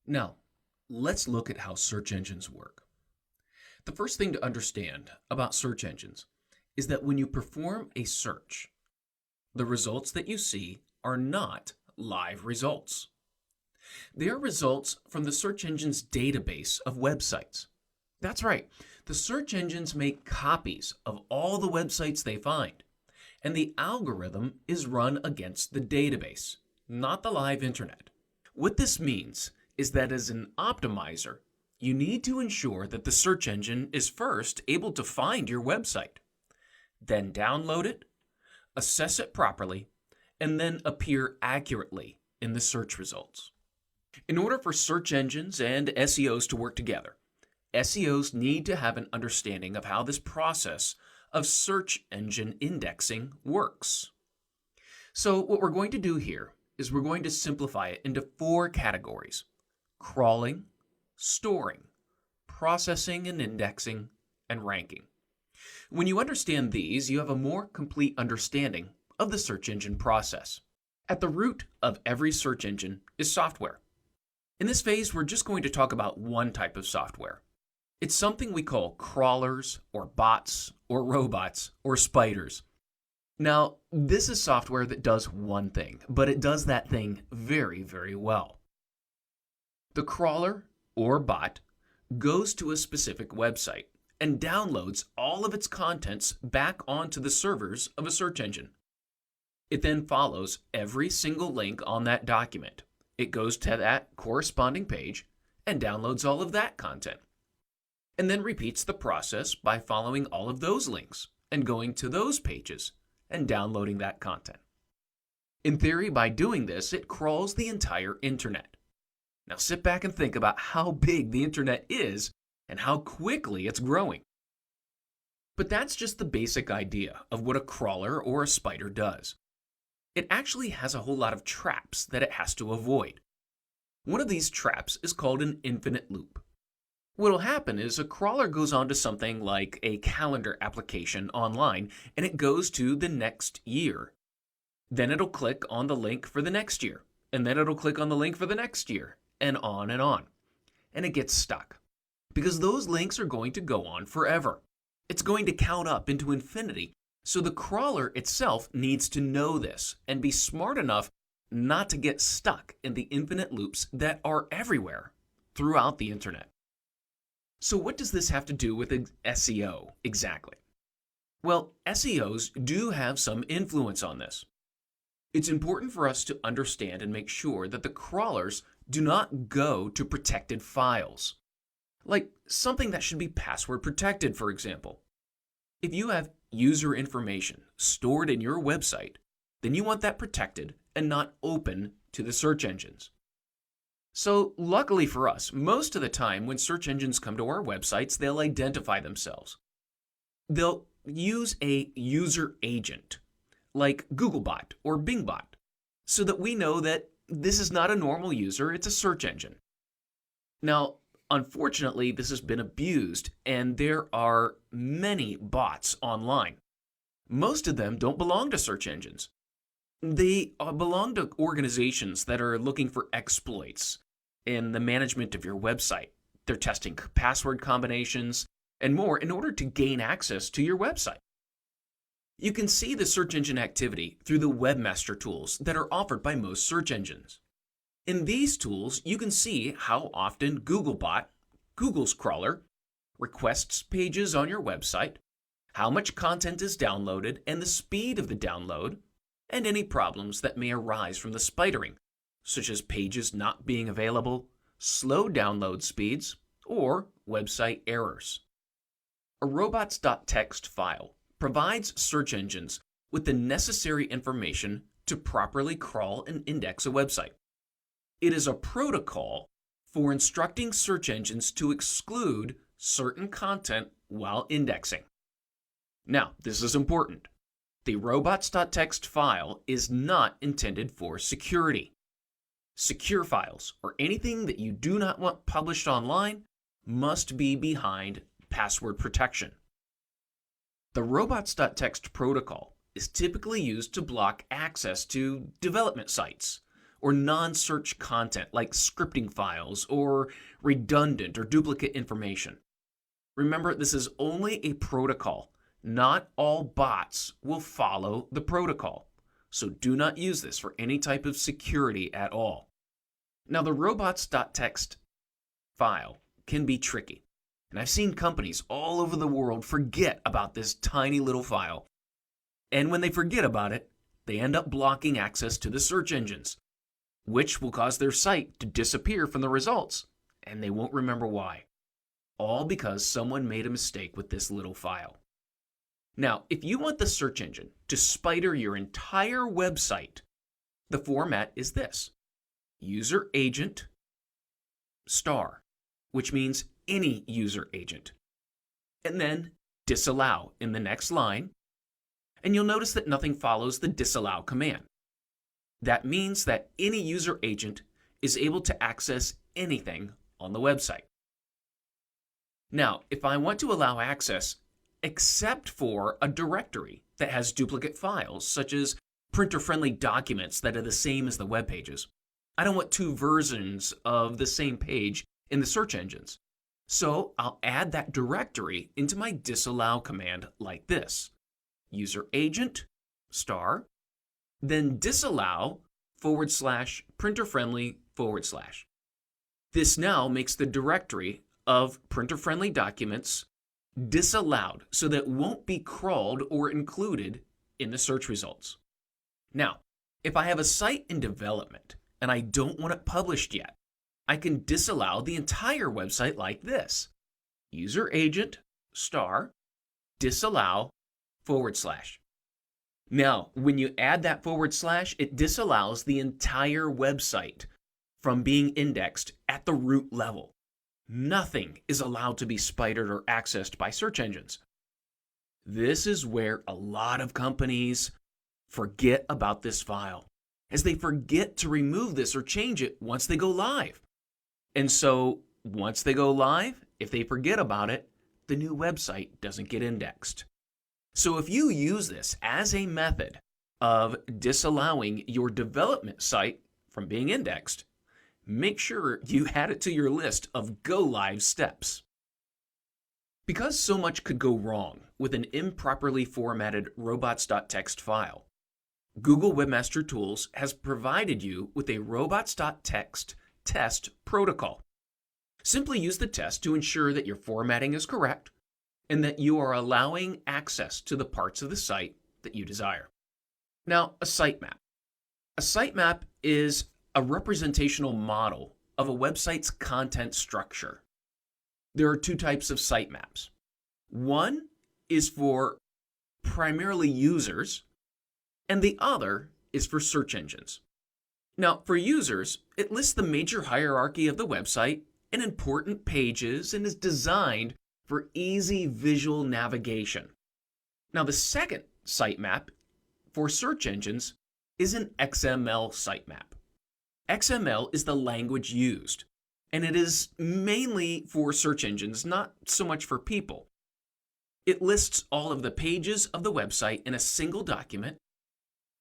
Now, let's look at how search engines work. The first thing to understand about search engines is that when you perform a search, the results that you see are not live results. They are results from the search engine's database of websites. That's right, the search engines make copies of all the websites they find, and the algorithm is run against the database, not the live internet. What this means is that as an optimizer, you need to ensure that the search engine is first able to find your website, then download it, assess it properly, and then appear accurately in the search results. In order for search engines and SEOs to work together, SEOs need to have an understanding of how this process of search engine indexing works. So what we're going to do here is we're going to simplify it into 4 categories: crawling, storing, processing and indexing, and ranking. When you understand these, you have a more complete understanding of the search engine process. At the root of every search engine is software. In this phase, we're just going to talk about one type of software. It's something we call crawlers, or bots, or robots, or spiders. Now, this is software that does one thing, but it does that thing very, very well. The crawler, or bot, goes to a specific website and downloads all of its contents back onto the servers of a search engine. It then follows every single link on that document. It goes to that corresponding page and downloads all of that content, and then repeats the process by following all of those links and going to those pages and downloading that content. In theory, by doing this, it crawls the entire internet. Now sit back and think about how big the internet is and how quickly it's growing. But that's just the basic idea of what a crawler or a spider does. It actually has a whole lot of traps that it has to avoid. One of these traps is called an infinite loop. What will happen is a crawler goes onto something like a calendar application online, and it goes to the next year. Then it'll click on the link for the next year, and then it'll click on the link for the next year, and on and on. And it gets stuck, because those links are going to go on forever. It's going to count up into infinity. So the crawler itself needs to know this and be smart enough not to get stuck in the infinite loops that are everywhere throughout the internet. So what does this have to do with SEO exactly? Well, SEOs do have some influence on this. It's important for us to understand and make sure that the crawlers do not go to protected files, like something that should be password protected, for example. If you have user information stored in your website, then you want that protected and not open to the search engines. So luckily for us, most of the time when search engines come to our websites, they'll identify themselves. They'll use a user agent like Googlebot or Bingbot so that we know that this is not a normal user, it's a search engine. Now, unfortunately, this has been abused, and there are many bots online. Most of them don't belong to search engines. They belong to organizations that are looking for exploits in the management of your website. They're testing password combinations and more in order to gain access to your website. You can see the search engine activity through the webmaster tools that are offered by most search engines. In these tools, you can see how often Googlebot, Google's crawler, requests pages on your website, how much content is downloaded and the speed of the download, and any problems that may arise from the spidering, such as pages not being available, slow download speeds, or website errors. A robots.txt file provides search engines with the necessary information to properly crawl and index a website. It is a protocol for instructing search engines to exclude certain content while indexing. Now, this is important. The robots.txt file is not intended for security. Secure files, or anything that you do not want published online, must be behind password protection. The robots.txt protocol is typically used to block access to development sites or non-search content like scripting files or redundant or duplicate information. Remember, this is only a protocol. Not all bots will follow the protocol, so do not use this for any type of security at all. Now, the robots.txt file can be tricky, and I've seen companies all over the world forget about this tiny little file. And when they forget about it, they end up blocking access to the search engines, which will cause their site to disappear from the results, and they won't remember why. All because someone made a mistake with this little file. Now, if you want the search engine to spider your entire website, the format is this: user agent star, which means any user agent, and then disallow in the next line, and you'll notice that nothing follows the disallow command. That means that any user agent is able to access anything on the website. Now, if I want to allow access except for a directory that has duplicate files, such as printer-friendly documents that are the same as the web pages, I don't want two versions of the same page in the search engines. So I'll add that directory into my disallow command like this: user agent star, then disallow /printer-friendly /. This now makes the directory of printer-friendly documents disallowed so that it won't be crawled or included in the search results. Now, if I have a site in development and I don't want it published yet, I can disallow the entire website like this: user agent star disallow /. Now, when you add that /, it disallows the entire website from being indexed at the root level. Nothing is allowed to be spidered or accessed by search engines. This is where a lot of companies forget about this file, as they forget to remove this or change it once they go live. And so once they go live, if they forget about it, the new website doesn't get indexed. So if you use this as a method of disallowing your development site from being indexed, make sure you add it to your list of go live steps. Because so much could go wrong with an improperly formatted robots.txt file, Google Webmaster Tools has provided you with a robots.txt test protocol. Simply use the test to ensure that your formatting is correct and that you are allowing access to the parts of the site that you desire. Now, a sitemap. A sitemap is a representational model of a website's content structure. There are two types of sitemaps. One is for primarily users, and the other is for search engines. Now, for users, it lists the major hierarchy of the website and important pages and is designed for easy visual navigation. Now, the second sitemap for search engines is an XML sitemap. XML is the language used, and it is mainly for search engines, not so much for people. It lists all of the pages of the website in a single document,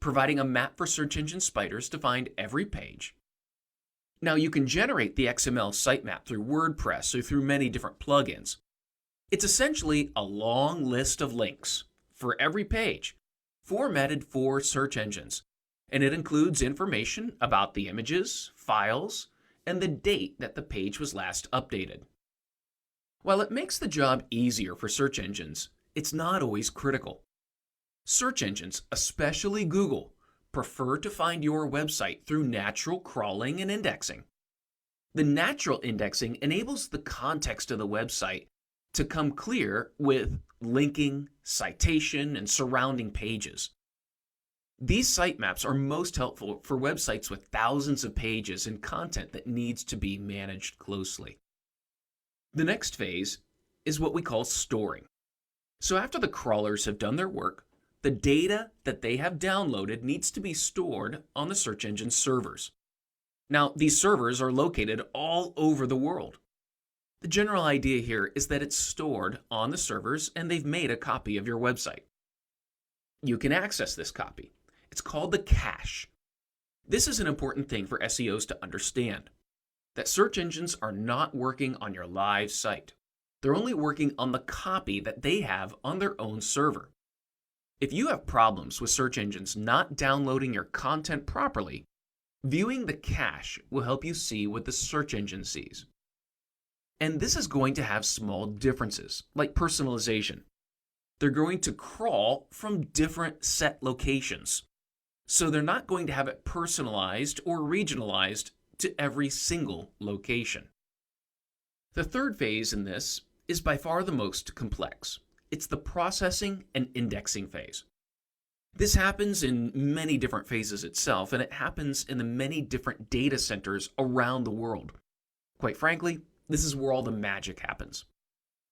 providing a map for search engine spiders to find every page. Now, you can generate the XML sitemap through WordPress or through many different plugins. It's essentially a long list of links for every page, formatted for search engines, and it includes information about the images, files, and the date that the page was last updated. While it makes the job easier for search engines, it's not always critical. Search engines, especially Google, prefer to find your website through natural crawling and indexing. The natural indexing enables the context of the website to come clear with linking, citation, and surrounding pages. These sitemaps are most helpful for websites with thousands of pages and content that needs to be managed closely. The next phase is what we call storing. So after the crawlers have done their work, the data that they have downloaded needs to be stored on the search engine servers. Now, these servers are located all over the world. The general idea here is that it's stored on the servers and they've made a copy of your website. You can access this copy. It's called the cache. This is an important thing for SEOs to understand, that search engines are not working on your live site. They're only working on the copy that they have on their own server. If you have problems with search engines not downloading your content properly, viewing the cache will help you see what the search engine sees. And this is going to have small differences, like personalization. They're going to crawl from different set locations. So they're not going to have it personalized or regionalized to every single location. The third phase in this is by far the most complex. It's the processing and indexing phase. This happens in many different phases itself, and it happens in the many different data centers around the world. Quite frankly, this is where all the magic happens.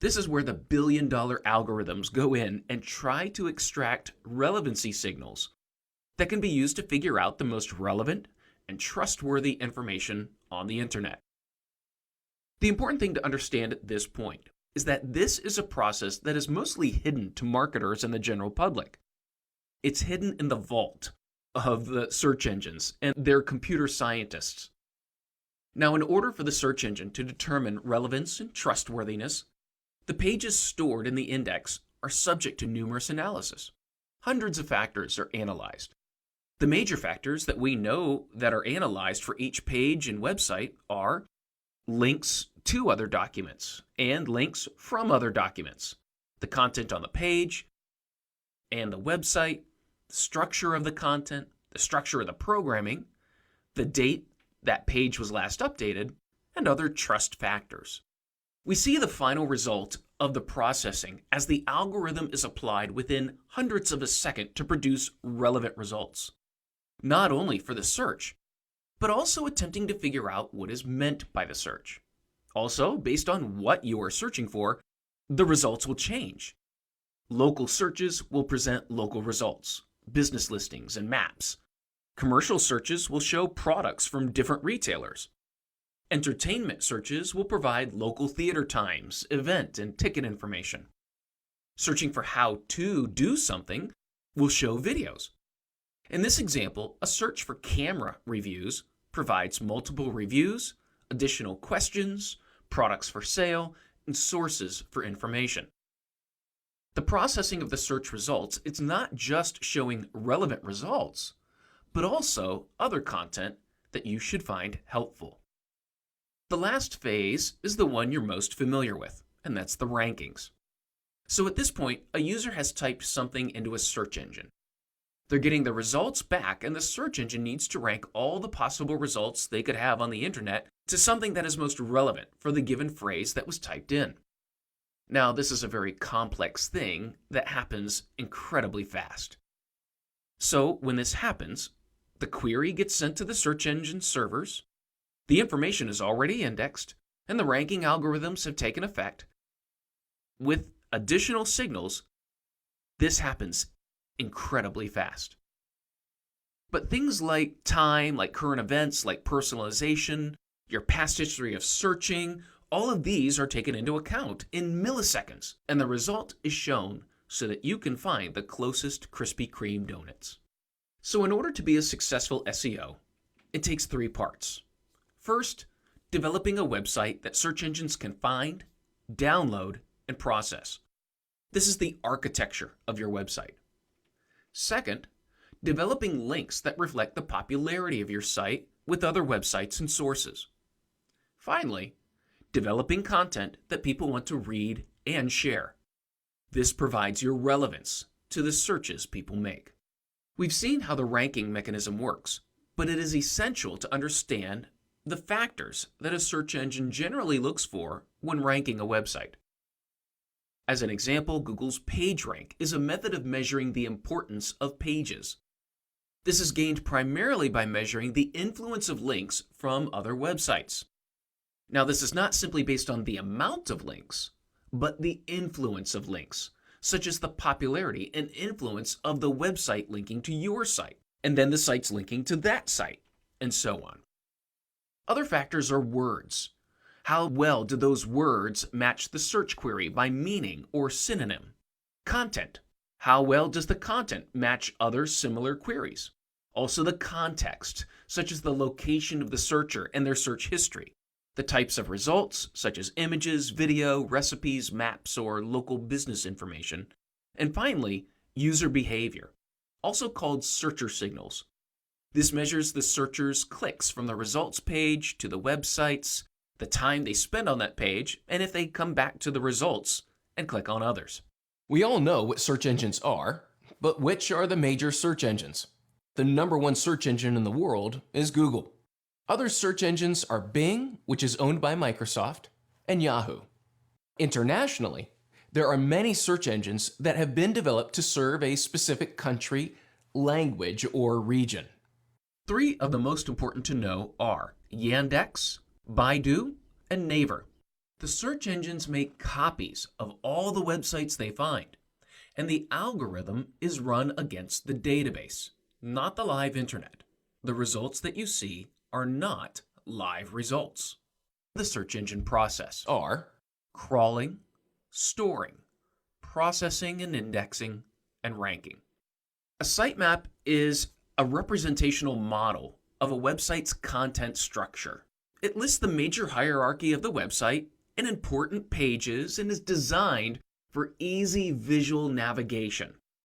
This is where the billion-dollar algorithms go in and try to extract relevancy signals that can be used to figure out the most relevant and trustworthy information on the internet. The important thing to understand at this point is that this is a process that is mostly hidden to marketers and the general public. It's hidden in the vault of the search engines and their computer scientists. Now, in order for the search engine to determine relevance and trustworthiness, the pages stored in the index are subject to numerous analysis. Hundreds of factors are analyzed. The major factors that we know that are analyzed for each page and website are links to other documents and links from other documents, the content on the page and the website, the structure of the content, the structure of the programming, the date that page was last updated, and other trust factors. We see the final result of the processing as the algorithm is applied within hundredths of a second to produce relevant results, not only for the search, but also attempting to figure out what is meant by the search. Also, based on what you are searching for, the results will change. Local searches will present local results, business listings and maps. Commercial searches will show products from different retailers. Entertainment searches will provide local theater times, event, and ticket information. Searching for how to do something will show videos. In this example, a search for camera reviews provides multiple reviews, additional questions, products for sale, and sources for information. The processing of the search results is not just showing relevant results, but also other content that you should find helpful. The last phase is the one you're most familiar with, and that's the rankings. So at this point, a user has typed something into a search engine. They're getting the results back, and the search engine needs to rank all the possible results they could have on the internet to something that is most relevant for the given phrase that was typed in. Now, this is a very complex thing that happens incredibly fast. So when this happens, the query gets sent to the search engine servers, the information is already indexed, and the ranking algorithms have taken effect. With additional signals, this happens incredibly fast. But things like time, like current events, like personalization, your past history of searching, all of these are taken into account in milliseconds, and the result is shown so that you can find the closest Krispy Kreme donuts. So in order to be a successful SEO, it takes three parts. First, developing a website that search engines can find, download, and process. This is the architecture of your website. Second, developing links that reflect the popularity of your site with other websites and sources. Finally, developing content that people want to read and share. This provides your relevance to the searches people make. We've seen how the ranking mechanism works, but it is essential to understand the factors that a search engine generally looks for when ranking a website. As an example, Google's PageRank is a method of measuring the importance of pages. This is gained primarily by measuring the influence of links from other websites. Now, this is not simply based on the amount of links, but the influence of links, such as the popularity and influence of the website linking to your site, and then the sites linking to that site, and so on. Other factors are words. How well do those words match the search query by meaning or synonym? Content. How well does the content match other similar queries? Also the context, such as the location of the searcher and their search history, the types of results, such as images, video, recipes, maps, or local business information, and finally, user behavior, also called searcher signals. This measures the searcher's clicks from the results page to the websites, the time they spend on that page, and if they come back to the results and click on others. We all know what search engines are, but which are the major search engines? The number one search engine in the world is Google. Other search engines are Bing, which is owned by Microsoft, and Yahoo. Internationally, there are many search engines that have been developed to serve a specific country, language, or region. Three of the most important to know are Yandex, Baidu, and Naver. The search engines make copies of all the websites they find, and the algorithm is run against the database, not the live internet. The results that you see are not live results. The search engine process are crawling, storing, processing and indexing, and ranking. A sitemap is a representational model of a website's content structure. It lists the major hierarchy of the website and important pages and is designed for easy visual navigation.